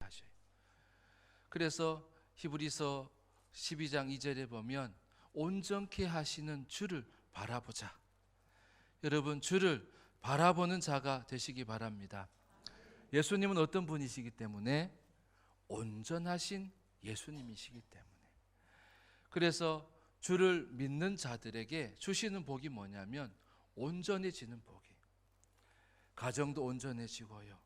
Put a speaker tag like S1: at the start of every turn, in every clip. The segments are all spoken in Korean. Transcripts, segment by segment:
S1: 하셔요. 그래서 히브리서 12장 2절에 보면 온전케 하시는 주를 바라보자. 여러분, 주를 바라보는 자가 되시기 바랍니다. 예수님은 어떤 분이시기 때문에? 온전하신 예수님이시기 때문에. 그래서 주를 믿는 자들에게 주시는 복이 뭐냐면 온전해지는 복이에요. 가정도 온전해지고요.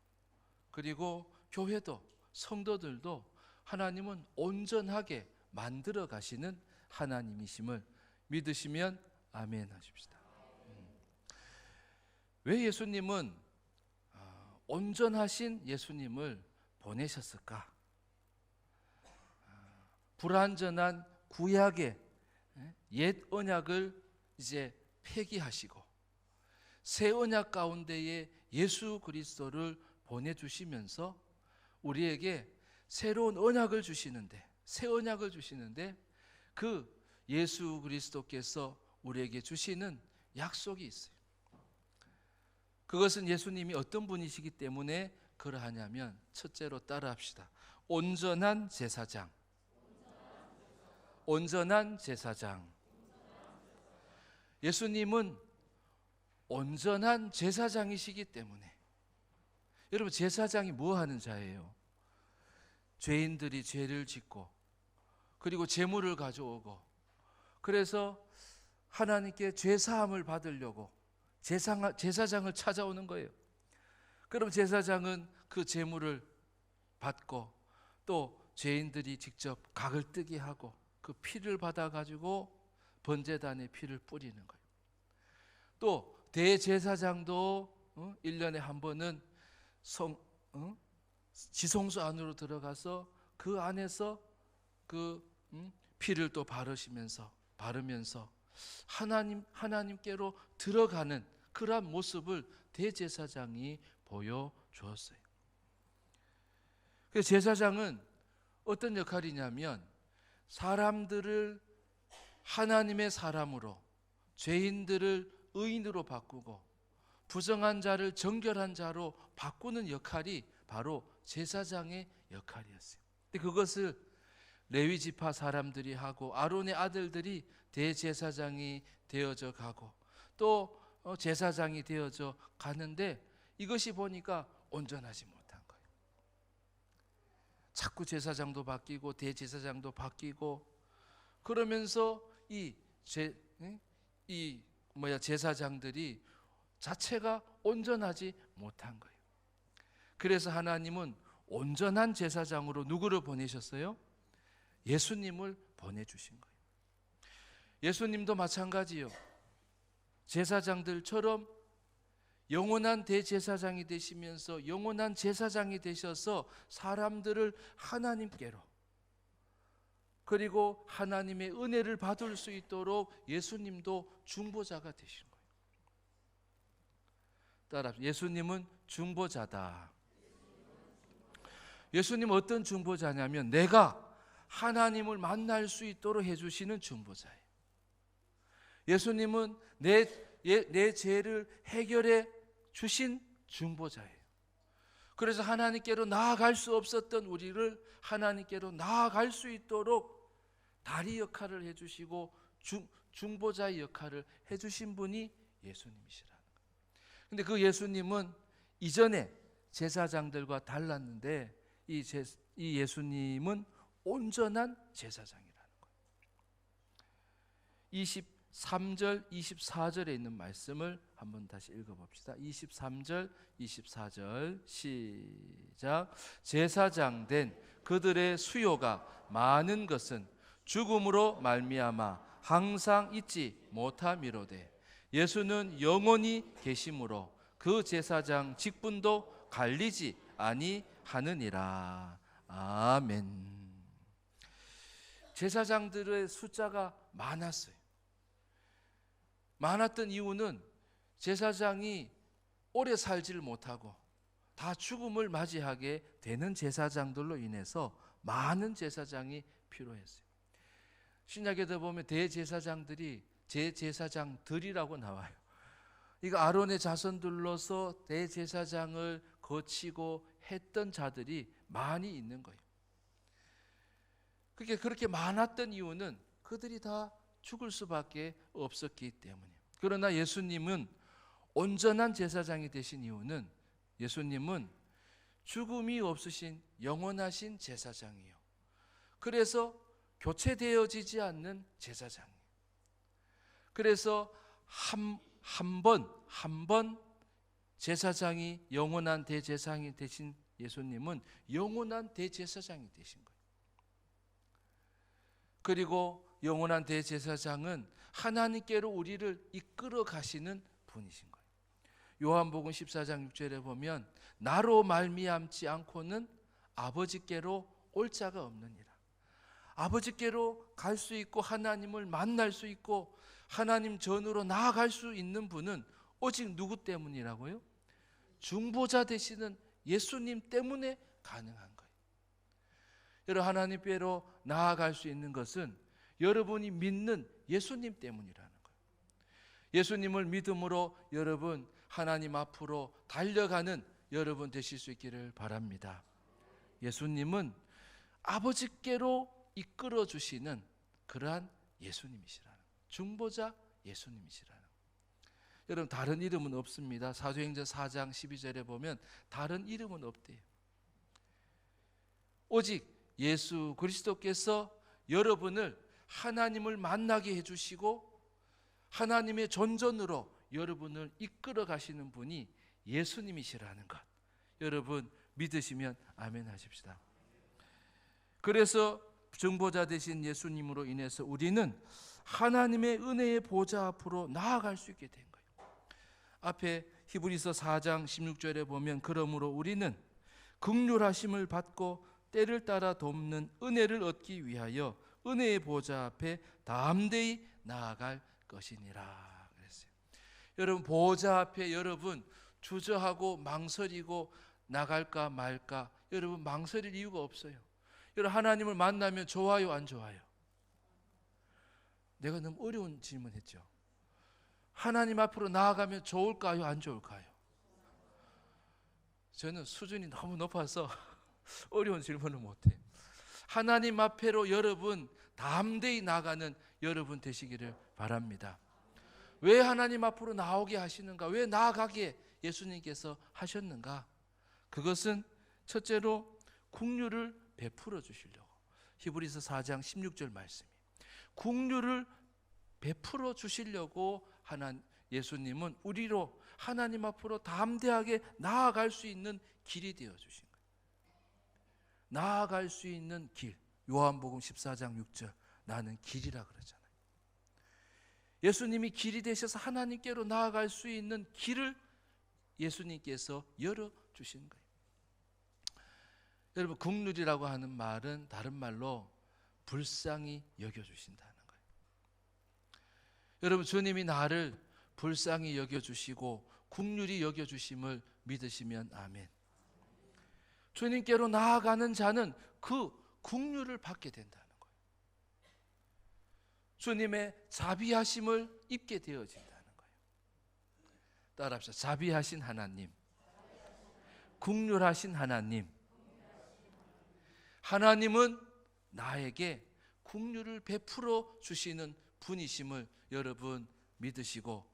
S1: 그리고 교회도, 성도들도 하나님은 온전하게 만들어 가시는 하나님이심을 믿으시면 아멘 하십시다. 왜 예수님은 온전하신 예수님을 보내셨을까? 불완전한 구약의 옛 언약을 이제 폐기하시고 새 언약 가운데에 예수 그리스도를 보내주시면서 우리에게 새로운 언약을 주시는데, 새 언약을 주시는데 그 예수 그리스도께서 우리에게 주시는 약속이 있어요. 그것은 예수님이 어떤 분이시기 때문에 그러하냐면, 첫째로 따라합시다. 온전한 제사장. 온전한 제사장. 예수님은 온전한 제사장이시기 때문에. 여러분, 제사장이 뭐 하는 자예요? 죄인들이 죄를 짓고 그리고 제물을 가져오고 그래서 하나님께 죄사함을 받으려고 제사장을 찾아오는 거예요. 그럼 제사장은 그 제물을 받고 또 죄인들이 직접 각을 뜨게 하고 그 피를 받아가지고 번제단에 피를 뿌리는 거예요. 또 대제사장도 1년에 한 번은 지성소 안으로 들어가서 그 안에서 그 피를 또 바르면서 하나님께로 들어가는 그러한 모습을 대제사장이 보여주었어요. 그래서 제사장은 어떤 역할이냐면 사람들을 하나님의 사람으로, 죄인들을 의인으로 바꾸고 부정한 자를 정결한 자로 바꾸는 역할이 바로 제사장의 역할이었어요. 근데 그것을 레위 지파 사람들이 하고 아론의 아들들이 대제사장이 되어져 가고 또 제사장이 되어져 가는데 이것이 보니까 온전하지 못한 거예요. 자꾸 제사장도 바뀌고 대제사장도 바뀌고 그러면서 제사장들이 자체가 온전하지 못한 거예요. 그래서 하나님은 온전한 제사장으로 누구를 보내셨어요? 예수님을 보내주신 거예요. 예수님도 마찬가지요. 제사장들처럼 영원한 대제사장이 되시면서 영원한 제사장이 되셔서 사람들을 하나님께로 그리고 하나님의 은혜를 받을 수 있도록 예수님도 중보자가 되신 거예요. 따라 예수님은 중보자다. 예수님은 어떤 중보자냐면 내가 하나님을 만날 수 있도록 해주시는 중보자예요. 예수님은 내 죄를 해결해 주신 중보자예요. 그래서 하나님께로 나아갈 수 없었던 우리를 하나님께로 나아갈 수 있도록 다리 역할을 해주시고 중보자의 역할을 해주신 분이 예수님이시라는 거예요. 근데 그 예수님은 이전에 제사장들과 달랐는데 이 예수님은 온전한 제사장이라는 거예요. 23절, 24절에 있는 말씀을 한번 다시 읽어봅시다. 23절, 24절 시작. 제사장 된 그들의 수요가 많은 것은 죽음으로 말미암아 항상 잊지 못함이로되 예수는 영원히 계심으로 그 제사장 직분도 갈리지 아니하느니라. 아멘. 제사장들의 숫자가 많았어요. 많았던 이유는 제사장이 오래 살지를 못하고 다 죽음을 맞이하게 되는 제사장들로 인해서 많은 제사장이 필요했어요. 신약에도 보면 대제사장들이 제제사장들이라고 나와요. 이거 아론의 자손들로서 대제사장을 거치고 했던 자들이 많이 있는 거예요. 그게 그렇게 많았던 이유는 그들이 다 죽을 수밖에 없었기 때문이에요. 그러나 예수님은 온전한 제사장이 되신 이유는 예수님은 죽음이 없으신 영원하신 제사장이에요. 그래서 교체되어지지 않는 제사장이에요. 그래서 한 번 제사장이 영원한 대제사장이 되신 예수님은 영원한 대제사장이 되신 거예요. 그리고 영원한 대제사장은 하나님께로 우리를 이끌어 가시는 분이신 거예요. 요한복음 14장 6절에 보면 나로 말미암지 않고는 아버지께로 올 자가 없느니라. 아버지께로 갈 수 있고 하나님을 만날 수 있고 하나님 전으로 나아갈 수 있는 분은 오직 누구 때문이라고요? 중보자 되시는 예수님 때문에 가능한 거예요. 여러분, 하나님께로 나아갈 수 있는 것은 여러분이 믿는 예수님 때문이라는 거예요. 예수님을 믿음으로 여러분 하나님 앞으로 달려가는 여러분 되실 수 있기를 바랍니다. 예수님은 아버지께로 이끌어 주시는 그러한 예수님이시라는 거예요. 중보자 예수님이시라는 거예요. 여러분, 다른 이름은 없습니다. 사도행전 4장 12절에 보면 다른 이름은 없대요. 오직 예수 그리스도께서 여러분을 하나님을 만나게 해주시고 하나님의 전전으로 여러분을 이끌어 가시는 분이 예수님이시라는 것, 여러분 믿으시면 아멘 하십시다. 그래서 중보자 되신 예수님으로 인해서 우리는 하나님의 은혜의 보좌 앞으로 나아갈 수 있게 된 거예요. 앞에 히브리서 4장 16절에 보면 그러므로 우리는 긍휼하심을 받고 때를 따라 돕는 은혜를 얻기 위하여 은혜의 보좌 앞에 담대히 나아갈 것이니라 그랬어요. 여러분, 보좌 앞에 여러분 주저하고 망설이고 나갈까 말까, 여러분 망설일 이유가 없어요. 여러분, 하나님을 만나면 좋아요, 안 좋아요? 내가 너무 어려운 질문했죠. 하나님 앞으로 나아가면 좋을까요, 안 좋을까요? 저는 수준이 너무 높아서 어려운 질문을 못해요. 하나님 앞에로 여러분 담대히 나가는 여러분 되시기를 바랍니다. 왜 하나님 앞으로 나오게 하시는가? 왜 나아가게 예수님께서 하셨는가? 그것은 첫째로 긍휼을 베풀어 주시려고. 히브리서 4장 16절 말씀이 긍휼을 베풀어 주시려고 예수님은 우리로 하나님 앞으로 담대하게 나아갈 수 있는 길이 되어 주신 거예요. 나아갈 수 있는 길, 요한복음 14장 6절 나는 길이라 그러잖아요. 예수님이 길이 되셔서 하나님께로 나아갈 수 있는 길을 예수님께서 열어주신 거예요. 여러분, 긍휼이라고 하는 말은 다른 말로 불쌍히 여겨주신다는 거예요. 여러분, 주님이 나를 불쌍히 여겨주시고 긍휼히 여겨주심을 믿으시면 아멘. 주님께로 나아가는 자는 그 긍휼을 받게 된다는 거예요. 주님의 자비하심을 입게 되어진다는 거예요. 따라합시다. 자비하신 하나님, 긍휼하신 하나님. 하나님은 나에게 긍휼을 베풀어 주시는 분이심을 여러분 믿으시고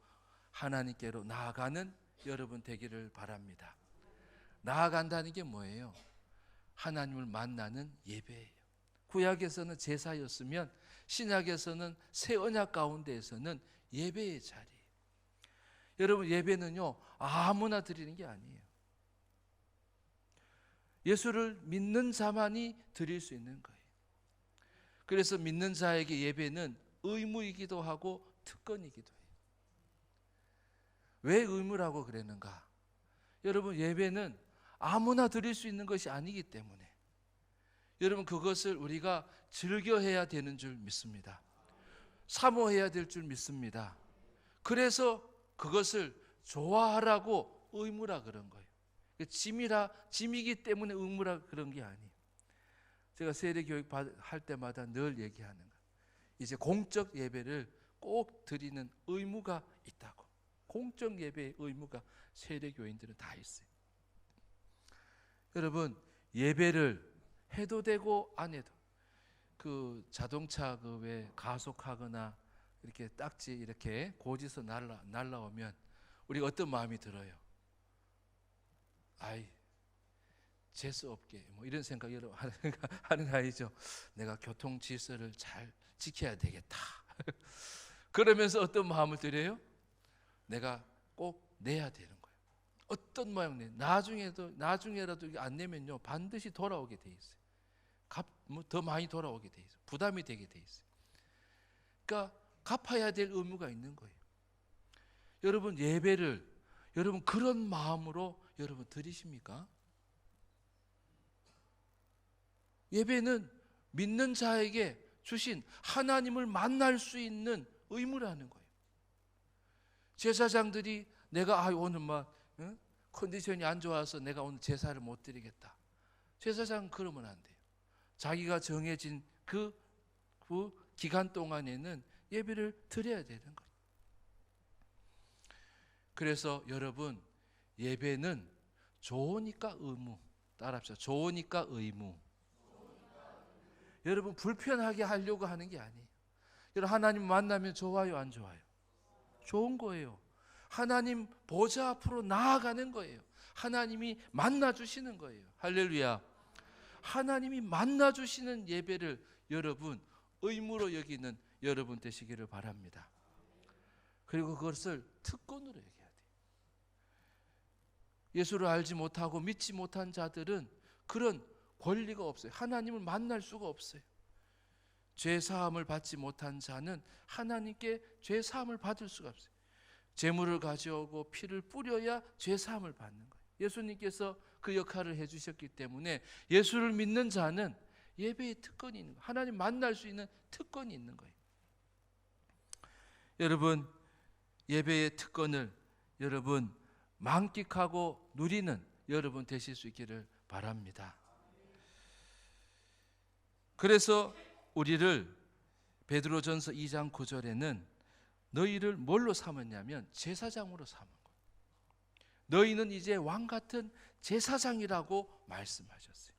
S1: 하나님께로 나아가는 여러분 되기를 바랍니다. 나아간다는 게 뭐예요? 하나님을 만나는 예배예요. 구약에서는 제사였으면 신약에서는 새 언약 가운데에서는 예배의 자리예요. 여러분, 예배는요 아무나 드리는 게 아니에요. 예수를 믿는 자만이 드릴 수 있는 거예요. 그래서 믿는 자에게 예배는 의무이기도 하고 특권이기도 해요. 왜 의무라고 그랬는가? 여러분, 예배는 아무나 드릴 수 있는 것이 아니기 때문에 여러분 그것을 우리가 즐겨해야 되는 줄 믿습니다. 사모해야 될 줄 믿습니다. 그래서 그것을 좋아하라고 의무라 그런 거예요. 짐이기 때문에 의무라 그런 게 아니에요. 제가 세례 교육 할 때마다 늘 얘기하는 거예요. 이제 공적 예배를 꼭 드리는 의무가 있다고. 공적 예배의 의무가 세례 교인들은 다 있어요. 여러분, 예배를 해도 되고 안 해도, 그 자동차 그 왜 가속하거나 이렇게 딱지 이렇게 고지서 날라오면 우리가 어떤 마음이 들어요? 아이, 재수 없게 뭐 이런 생각 여러분 하는 거 아니죠? 내가 교통 질서를 잘 지켜야 되겠다. 그러면서 어떤 마음을 들여요? 내가 꼭 내야 되는 거예요. 어떤 모양 내. 나중에라도 안 내면요 반드시 돌아오게 돼 있어요. 뭐 더 많이 돌아오게 돼 있어요. 부담이 되게 돼 있어요. 그러니까 갚아야 될 의무가 있는 거예요. 여러분, 예배를 여러분 그런 마음으로 여러분 드리십니까? 예배는 믿는 자에게 주신 하나님을 만날 수 있는 의무라는 거예요. 제사장들이 내가 오늘 컨디션이 안 좋아서 내가 오늘 제사를 못 드리겠다. 제사장은 그러면 안 돼요. 자기가 정해진 그 기간 동안에는 예배를 드려야 되는 거예요. 그래서 여러분, 예배는 좋으니까 의무. 따라합시다. 좋으니까 의무. 여러분, 불편하게 하려고 하는 게 아니에요. 여러분, 하나님 만나면 좋아요, 안 좋아요? 좋은 거예요. 하나님 보좌 앞으로 나아가는 거예요. 하나님이 만나주시는 거예요. 할렐루야. 하나님이 만나주시는 예배를 여러분 의무로 여기는 여러분 되시기를 바랍니다. 그리고 그것을 특권으로 여겨야 돼요. 예수를 알지 못하고 믿지 못한 자들은 그런 권리가 없어요. 하나님을 만날 수가 없어요. 죄사함을 받지 못한 자는 하나님께 죄사함을 받을 수가 없어요. 재물을 가져오고 피를 뿌려야 죄사함을 받는 거예요. 예수님께서 그 역할을 해주셨기 때문에 예수를 믿는 자는 예배의 특권이 있는 거예요. 하나님 만날 수 있는 특권이 있는 거예요. 여러분, 예배의 특권을 여러분 만끽하고 누리는 여러분 되실 수 있기를 바랍니다. 그래서 우리를 베드로전서 2장 9절에는 너희를 뭘로 삼았냐면 제사장으로 삼은 거예요. 너희는 이제 왕 같은 제사장이라고 말씀하셨어요.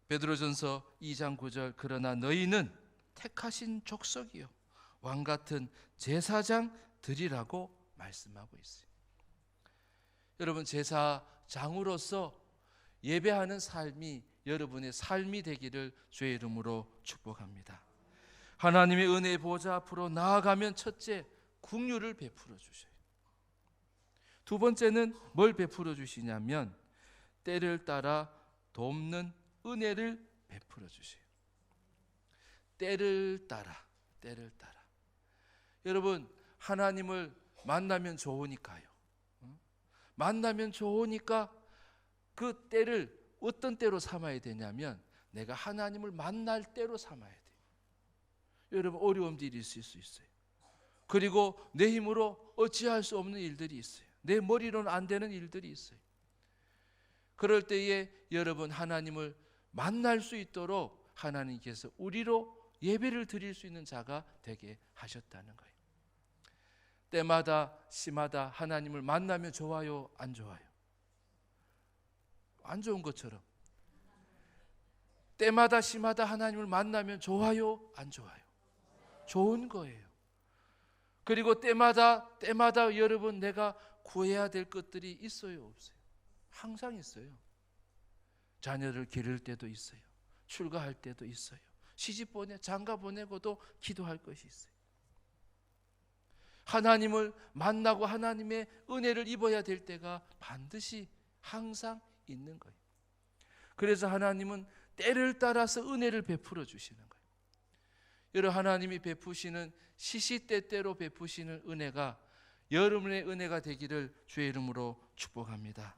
S1: 베드로전서 2장 9절 그러나 너희는 택하신 족속이요 왕 같은 제사장들이라고 말씀하고 있어요. 여러분, 제사장으로서 예배하는 삶이 여러분의 삶이 되기를 주의 이름으로 축복합니다. 하나님의 은혜의 보좌 앞으로 나아가면 첫째, 긍휼을 베풀어 주셔요. 두 번째는 뭘 베풀어 주시냐면 때를 따라 돕는 은혜를 베풀어 주세요. 때를 따라. 여러분, 하나님을 만나면 좋으니까요. 만나면 좋으니까 그 때를 어떤 때로 삼아야 되냐면 내가 하나님을 만날 때로 삼아야 돼요. 여러분, 어려운 일이 있을 수 있어요. 그리고 내 힘으로 어찌할 수 없는 일들이 있어요. 내 머리로는 안 되는 일들이 있어요. 그럴 때에 여러분 하나님을 만날 수 있도록 하나님께서 우리로 예배를 드릴 수 있는 자가 되게 하셨다는 거예요. 때마다 시마다 하나님을 만나면 좋아요, 안 좋아요? 안 좋은 것처럼 때마다 시마다 하나님을 만나면 좋아요, 안 좋아요? 좋은 거예요. 그리고 때마다 여러분 내가 구해야 될 것들이 있어요, 없어요? 항상 있어요. 자녀를 기를 때도 있어요. 출가할 때도 있어요. 시집 장가 보내고도 기도할 것이 있어요. 하나님을 만나고 하나님의 은혜를 입어야 될 때가 반드시 항상 있는 거예요. 그래서 하나님은 때를 따라서 은혜를 베풀어 주시는 거예요. 여러분, 하나님이 베푸시는 시시때때로 베푸시는 은혜가 여러분의 은혜가 되기를 주의 이름으로 축복합니다.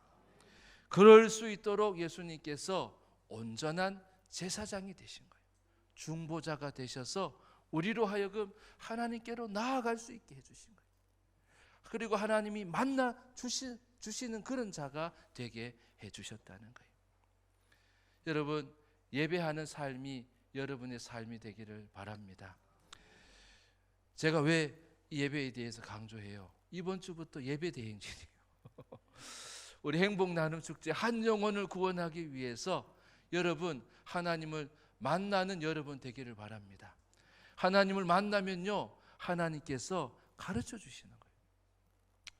S1: 그럴 수 있도록 예수님께서 온전한 제사장이 되신 거예요. 중보자가 되셔서 우리로 하여금 하나님께로 나아갈 수 있게 해주신 거예요. 그리고 하나님이 만나 주시는 그런 자가 되게 해주셨다는 거예요. 여러분, 예배하는 삶이 여러분의 삶이 되기를 바랍니다. 제가 왜 예배에 대해서 강조해요? 이번 주부터 예배 대행진이에요. 우리 행복 나눔 축제 한 영혼을 구원하기 위해서 여러분 하나님을 만나는 여러분 되기를 바랍니다. 하나님을 만나면요, 하나님께서 가르쳐 주시는 거예요.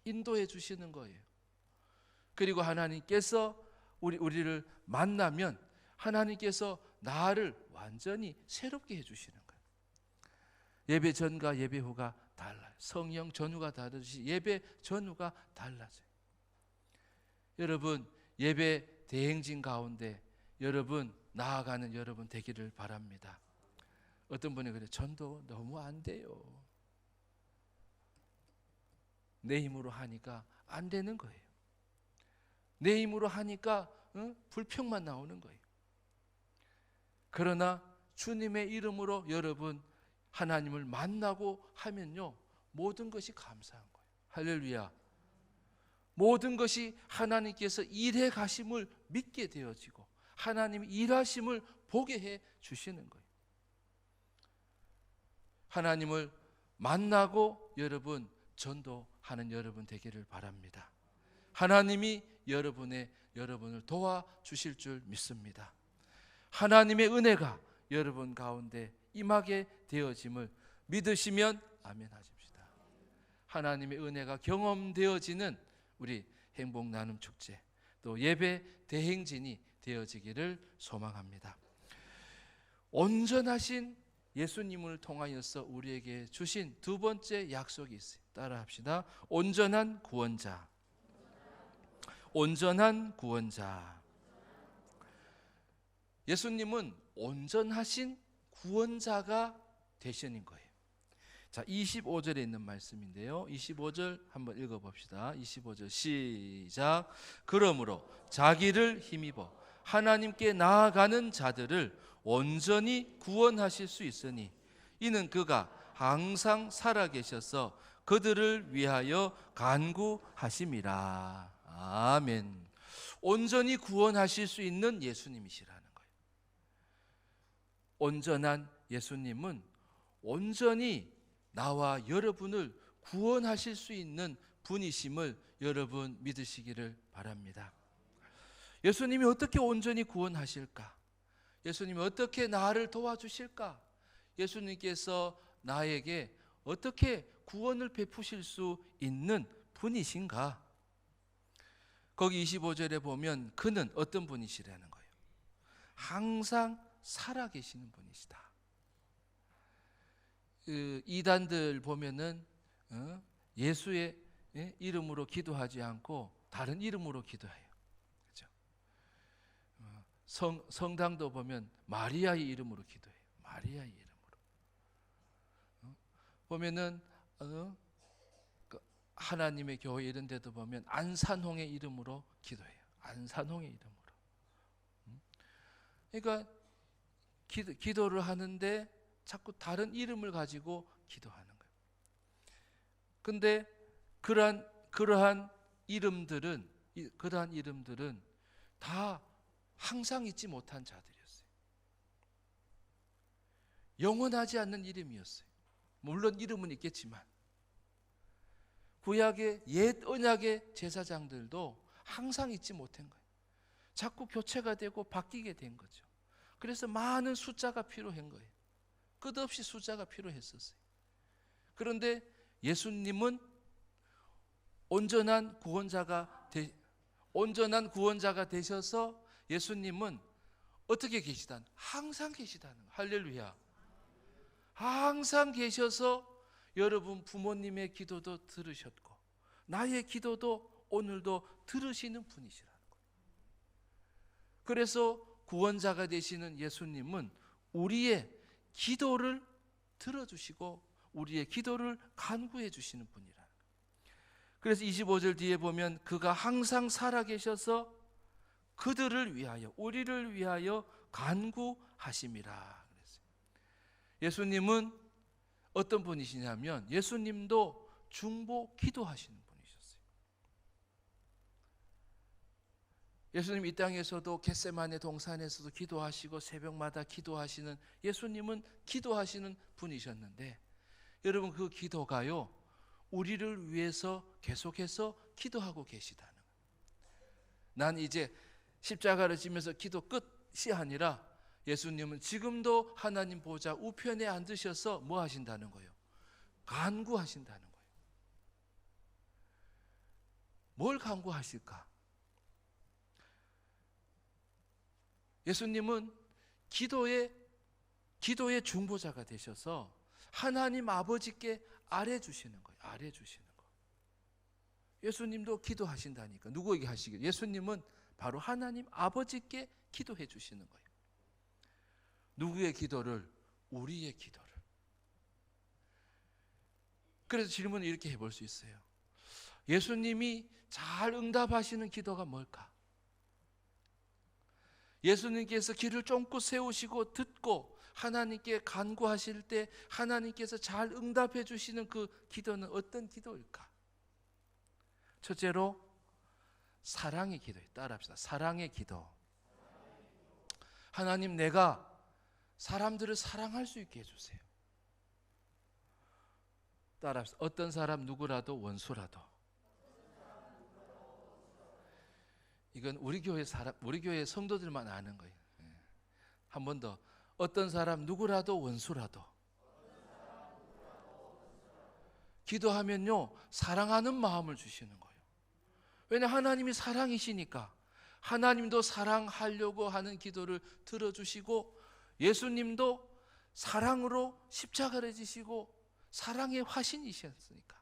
S1: 인도해 주시는 거예요. 그리고 하나님께서 우리를 만나면 하나님께서 나를 완전히 새롭게 해주시는 거예요. 예배 전과 예배 후가 달라요. 성령 전후가 다르듯이 예배 전후가 달라져요. 여러분 예배 대행진 가운데 여러분 나아가는 여러분 되기를 바랍니다. 어떤 분이 그래요. 전도 너무 안 돼요. 내 힘으로 하니까 안 되는 거예요. 내 힘으로 하니까 불평만 나오는 거예요. 그러나 주님의 이름으로 여러분 하나님을 만나고 하면요, 모든 것이 감사한 거예요. 할렐루야. 모든 것이 하나님께서 일해 가심을 믿게 되어지고 하나님이 일하심을 보게 해 주시는 거예요. 하나님을 만나고 여러분 전도하는 여러분 되기를 바랍니다. 하나님이 여러분을 도와주실 줄 믿습니다. 하나님의 은혜가 여러분 가운데 임하게 되어짐을 믿으시면 아멘 하십시다. 하나님의 은혜가 경험되어지는 우리 행복 나눔 축제 또 예배 대행진이 되어지기를 소망합니다. 온전하신 예수님을 통하여서 우리에게 주신 두 번째 약속이 있어요. 따라합시다. 온전한 구원자. 온전한 구원자. 예수님은 온전하신 구원자가 되시는 거예요. 자, 25절에 있는 말씀인데요. 25절 한번 읽어봅시다. 25절 시작. 그러므로 자기를 힘입어 하나님께 나아가는 자들을 온전히 구원하실 수 있으니 이는 그가 항상 살아계셔서 그들을 위하여 간구하심이라. 아멘. 온전히 구원하실 수 있는 예수님이시라는 거예요. 온전한 예수님은 온전히 나와 여러분을 구원하실 수 있는 분이심을 여러분 믿으시기를 바랍니다. 예수님이 어떻게 온전히 구원하실까? 예수님이 어떻게 나를 도와주실까? 예수님께서 나에게 어떻게 구원을 베푸실 수 있는 분이신가? 거기 25절에 보면 그는 어떤 분이시라는 거예요. 항상 살아계시는 분이시다. 이단들 보면은 예수의 이름으로 기도하지 않고 다른 이름으로 기도해요. 그렇죠? 성당도 보면 마리아의 이름으로 기도해요. 마리아의 이름으로. 보면은 하나님의 교회 이런 데도 보면 안산홍의 이름으로 기도해요. 안산홍의 이름으로. 그러니까 기도를 하는데 자꾸 다른 이름을 가지고 기도하는 거예요. 근데 그러한 이름들은 다 항상 잊지 못한 자들이었어요. 영원하지 않는 이름이었어요. 물론 이름은 있겠지만 구약의 옛 언약의 제사장들도 항상 잊지 못한 거예요. 자꾸 교체가 되고 바뀌게 된 거죠. 그래서 많은 숫자가 필요한 거예요. 끝없이 숫자가 필요했었어요. 그런데 예수님은 온전한 구원자가 되셔서 예수님은 어떻게 계시다는? 항상 계시다는 거예요. 할렐루야. 항상 계셔서 여러분 부모님의 기도도 들으셨고 나의 기도도 오늘도 들으시는 분이시라는 거예요. 그래서 구원자가 되시는 예수님은 우리의 기도를 들어주시고 우리의 기도를 간구해 주시는 분이라는 거예요. 그래서 25절 뒤에 보면 그가 항상 살아계셔서 그들을 위하여 우리를 위하여 간구하심이라 그랬어요. 예수님은 어떤 분이시냐면 예수님도 중보 기도하시는 분이셨어요. 예수님 이 땅에서도 겟세마네 동산에서도 기도하시고 새벽마다 기도하시는 예수님은 기도하시는 분이셨는데 여러분 그 기도가요 우리를 위해서 계속해서 기도하고 계시다는 거예요. 난 이제 십자가를 지면서 기도 끝이 아니라 예수님은 지금도 하나님 보좌 우편에 앉으셔서 뭐 하신다는 거예요? 간구하신다는 거예요. 뭘 간구하실까? 예수님은 기도의 중보자가 되셔서 하나님 아버지께 아뢰 주시는 거예요. 아뢰 주시는 거. 예수님도 기도하신다니까. 누구에게 하시길? 예수님은 바로 하나님 아버지께 기도해 주시는 거예요. 누구의 기도를? 우리의 기도를. 그래서 질문을 이렇게 해볼 수 있어요. 예수님이 잘 응답하시는 기도가 뭘까? 예수님께서 길을 쫑긋 세우시고 듣고 하나님께 간구하실 때 하나님께서 잘 응답해 주시는 그 기도는 어떤 기도일까? 첫째로 사랑의 기도예요. 따라합시다. 사랑의 기도. 하나님, 내가 사람들을 사랑할 수 있게 해주세요. 따라합시다. 어떤 사람 누구라도 원수라도. 이건 우리 교회 성도들만 아는 거예요. 한 번 더. 어떤 사람 누구라도 원수라도. 기도하면요, 사랑하는 마음을 주시는 거예요. 왜냐, 하나님이 사랑이시니까 하나님도 사랑하려고 하는 기도를 들어주시고, 예수님도 사랑으로 십자가를 지시고 사랑의 화신이셨으니까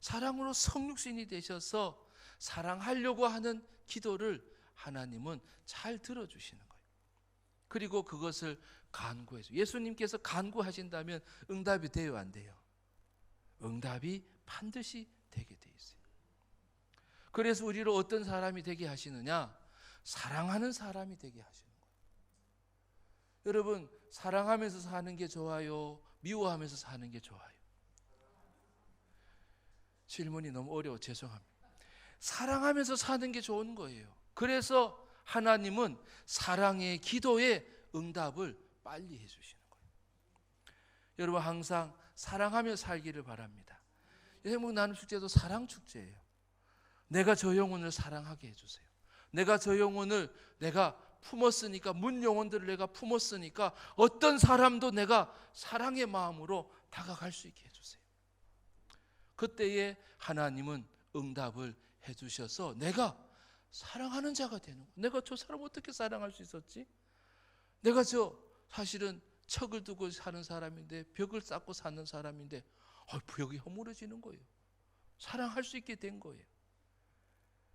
S1: 사랑으로 성육신이 되셔서 사랑하려고 하는 기도를 하나님은 잘 들어주시는 거예요. 그리고 그것을 간구해서, 예수님께서 간구하신다면 응답이 돼요, 안 돼요? 응답이 반드시 되게 돼 있어요. 그래서 우리를 어떤 사람이 되게 하시느냐? 사랑하는 사람이 되게 하시는 거예요. 여러분, 사랑하면서 사는 게 좋아요? 미워하면서 사는 게 좋아요? 질문이 너무 어려워, 죄송합니다. 사랑하면서 사는 게 좋은 거예요. 그래서 하나님은 사랑의 기도에 응답을 빨리 해주시는 거예요. 여러분, 항상 사랑하며 살기를 바랍니다. 행복 나눔 축제도 사랑 축제예요. 내가 저 영혼을 사랑하게 해주세요. 내가 저 영혼을 내가 품었으니까, 문 영혼들을 내가 품었으니까 어떤 사람도 내가 사랑의 마음으로 다가갈 수 있게 해주세요. 그때에 하나님은 응답을 해주셔서 내가 사랑하는 자가 되는 거예요. 내가 저 사람 어떻게 사랑할 수 있었지? 내가 사실은 척을 두고 사는 사람인데, 벽을 쌓고 사는 사람인데 벽이 허물어지는 거예요. 사랑할 수 있게 된 거예요.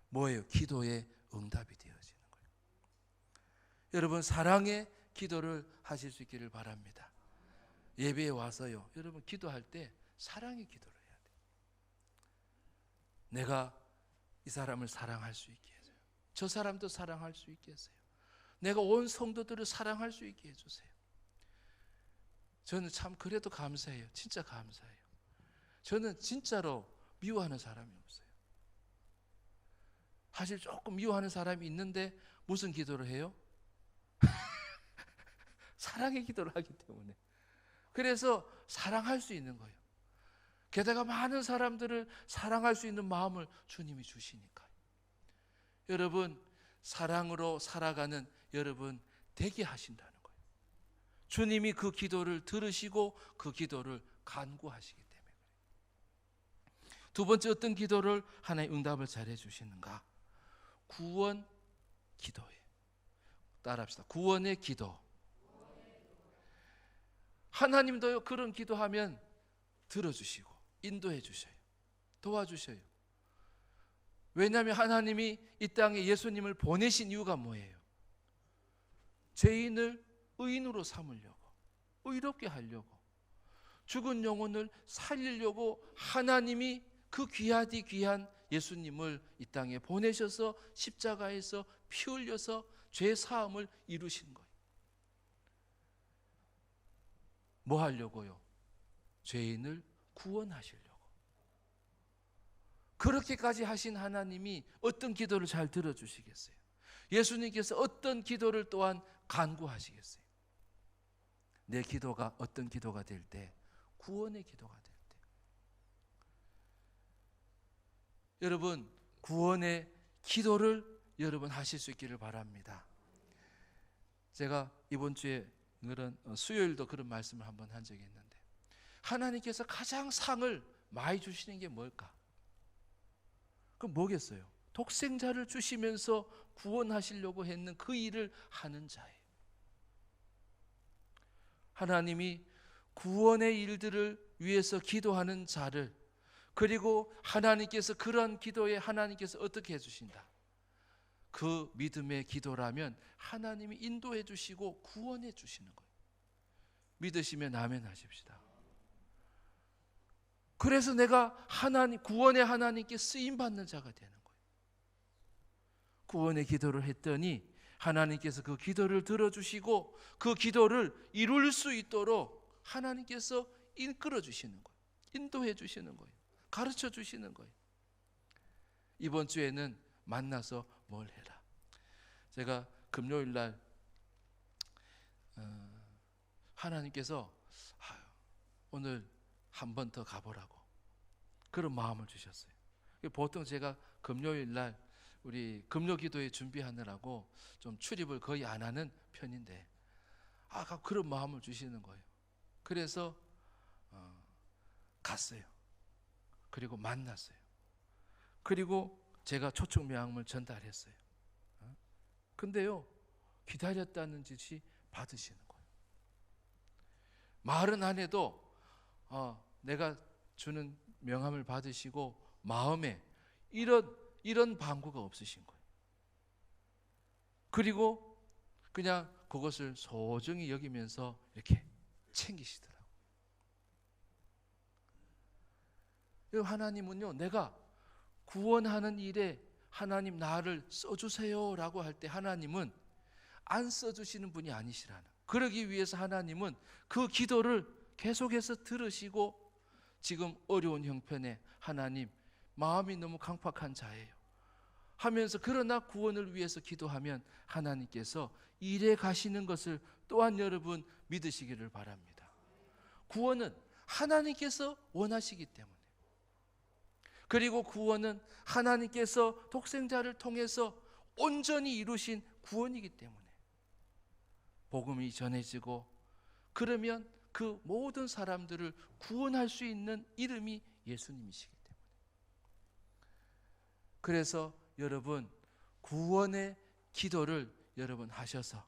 S1: 뭐예요? 기도의 응답이 되어지는 거예요. 여러분, 사랑의 기도를 하실 수 있기를 바랍니다. 예배에 와서요, 여러분 기도할 때 사랑의 기도를 해야 돼요. 내가 이 사람을 사랑할 수 있게 해줘요. 저 사람도 사랑할 수 있게 해주세요. 내가 온 성도들을 사랑할 수 있게 해주세요. 저는 참 그래도 감사해요. 진짜 감사해요. 저는 진짜로 미워하는 사람이 없어요. 사실 조금 미워하는 사람이 있는데 무슨 기도를 해요? 사랑의 기도를 하기 때문에. 그래서 사랑할 수 있는 거예요. 게다가 많은 사람들을 사랑할 수 있는 마음을 주님이 주시니까요. 여러분, 사랑으로 살아가는 여러분 되게 하신다는 거예요. 주님이 그 기도를 들으시고 그 기도를 간구하시기 때문에 그래요. 두 번째, 어떤 기도를 하나님 응답을 잘해 주시는가? 구원 기도예요. 따라합시다. 구원의 기도. 하나님도요, 그런 기도하면 들어주시고 인도해 주셔요. 도와주셔요. 왜냐하면 하나님이 이 땅에 예수님을 보내신 이유가 뭐예요? 죄인을 의인으로 삼으려고, 의롭게 하려고, 죽은 영혼을 살리려고 하나님이 그 귀하디 귀한 예수님을 이 땅에 보내셔서 십자가에서 피 흘려서 죄 사함을 이루신 거예요. 뭐 하려고요? 죄인을 구원하시려고. 그렇게까지 하신 하나님이 어떤 기도를 잘 들어주시겠어요? 예수님께서 어떤 기도를 또한 간구하시겠어요? 내 기도가 어떤 기도가 될 때? 구원의 기도가 될 때. 여러분, 구원의 기도를 여러분 하실 수 있기를 바랍니다. 제가 이번 주에 그런 수요일도 그런 말씀을 한번 한 적이 있는데, 하나님께서 가장 상을 많이 주시는 게 뭘까? 그럼 뭐겠어요? 독생자를 주시면서 구원하시려고 했는 그 일을 하는 자예요. 하나님이 구원의 일들을 위해서 기도하는 자를, 그리고 하나님께서 그런 기도에 하나님께서 어떻게 해주신다? 그 믿음의 기도라면 하나님이 인도해 주시고 구원해 주시는 거예요. 믿으시면 아멘 하십시다. 그래서 내가 구원의 하나님께 쓰임받는 자가 되는 거예요. 구원의 기도를 했더니 하나님께서 그 기도를 들어주시고 그 기도를 이룰 수 있도록 하나님께서 이끌어 주시는 거예요. 인도해 주시는 거예요. 가르쳐 주시는 거예요. 이번 주에는 만나서 뭘 해라. 제가 금요일 날 하나님께서 오늘 한 번 더 가보라고 그런 마음을 주셨어요. 보통 제가 금요일 날 우리 금요 기도회 준비하느라고 좀 출입을 거의 안 하는 편인데 그런 마음을 주시는 거예요. 그래서 갔어요. 그리고 만났어요. 그리고 제가 초청 명함을 전달했어요. 근데요, 기다렸다는 짓이 받으시는 거예요. 말은 안 해도 내가 주는 명함을 받으시고 마음에 이런 방구가 없으신 거예요. 그리고 그냥 그것을 소중히 여기면서 이렇게 챙기시더라고요. 하나님은요, 내가 구원하는 일에 하나님 나를 써주세요 라고 할 때 하나님은 안 써주시는 분이 아니시라는, 그러기 위해서 하나님은 그 기도를 계속해서 들으시고, 지금 어려운 형편에 하나님 마음이 너무 강팍한 자예요 하면서, 그러나 구원을 위해서 기도하면 하나님께서 일해 가시는 것을 또한 여러분 믿으시기를 바랍니다. 구원은 하나님께서 원하시기 때문에, 그리고 구원은 하나님께서 독생자를 통해서 온전히 이루신 구원이기 때문에 복음이 전해지고, 그러면 그 모든 사람들을 구원할 수 있는 이름이 예수님이시기 때문에, 그래서 여러분 구원의 기도를 여러분 하셔서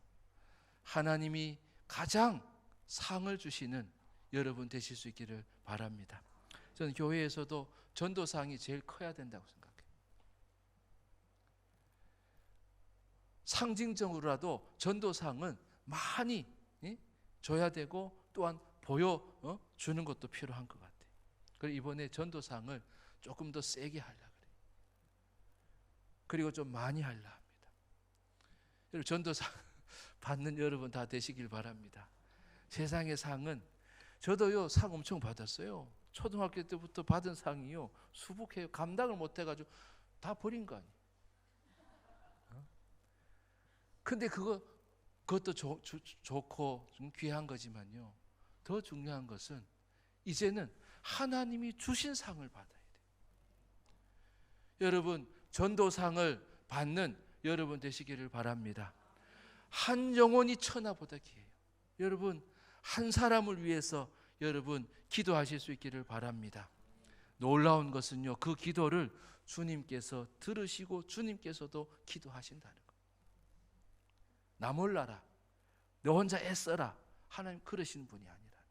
S1: 하나님이 가장 상을 주시는 여러분 되실 수 있기를 바랍니다. 저는 교회에서도 전도상이 제일 커야 된다고 생각해요. 상징적으로라도 전도상은 많이 줘야 되고 또한 보여주는 것도 필요한 것 같아요. 그래서 이번에 전도상을 조금 더 세게 하려고 그래요. 그리고 좀 많이 하려 합니다. 여러분 전도상 받는 여러분 다 되시길 바랍니다. 세상의 상은, 저도요 상 엄청 받았어요. 초등학교 때부터 받은 상이요 수북해요. 감당을 못해가지고 다 버린 거 아니에요. 근데 그것도 좋고 좀 귀한 거지만요, 더 중요한 것은 이제는 하나님이 주신 상을 받아야 돼요. 여러분 전도상을 받는 여러분 되시기를 바랍니다. 한 영혼이 천하보다 귀해요. 여러분 한 사람을 위해서 여러분 기도하실 수 있기를 바랍니다. 놀라운 것은요, 그 기도를 주님께서 들으시고 주님께서도 기도하신다는 거예요. 나 몰라라, 너 혼자 애써라, 하나님 그러시는 분이 아니라는 거예요.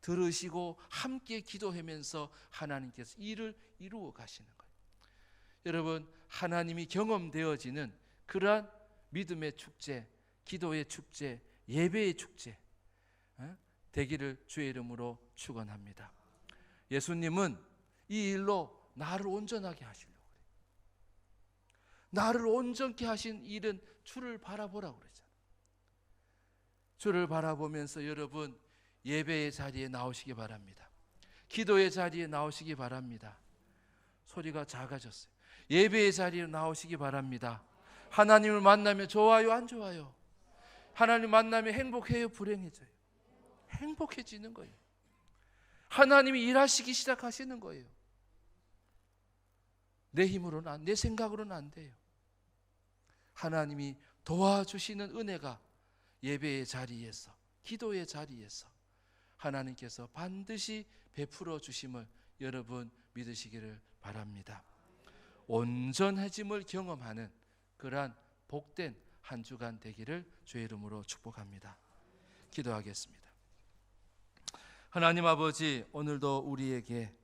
S1: 들으시고 함께 기도하면서 하나님께서 일을 이루어 가시는 거예요. 여러분 하나님이 경험되어지는 그러한 믿음의 축제, 기도의 축제, 예배의 축제 되기를 주의 이름으로 축원합니다. 예수님은 이 일로 나를 온전하게 하시려고 그래요. 나를 온전케 하신 일은 주를 바라보라고 그랬잖아요. 주를 바라보면서 여러분 예배의 자리에 나오시기 바랍니다. 기도의 자리에 나오시기 바랍니다. 소리가 작아졌어요. 예배의 자리에 나오시기 바랍니다. 하나님을 만나면 좋아요, 안 좋아요? 하나님 만나면 행복해요, 불행해져요? 행복해지는 거예요. 하나님이 일하시기 시작하시는 거예요. 내 힘으로는 내 생각으로는 안 돼요. 하나님이 도와주시는 은혜가 예배의 자리에서, 기도의 자리에서 하나님께서 반드시 베풀어 주심을 여러분 믿으시기를 바랍니다. 온전해짐을 경험하는 그러한 복된 한 주간 되기를 주의 이름으로 축복합니다. 기도하겠습니다. 하나님 아버지, 오늘도 우리에게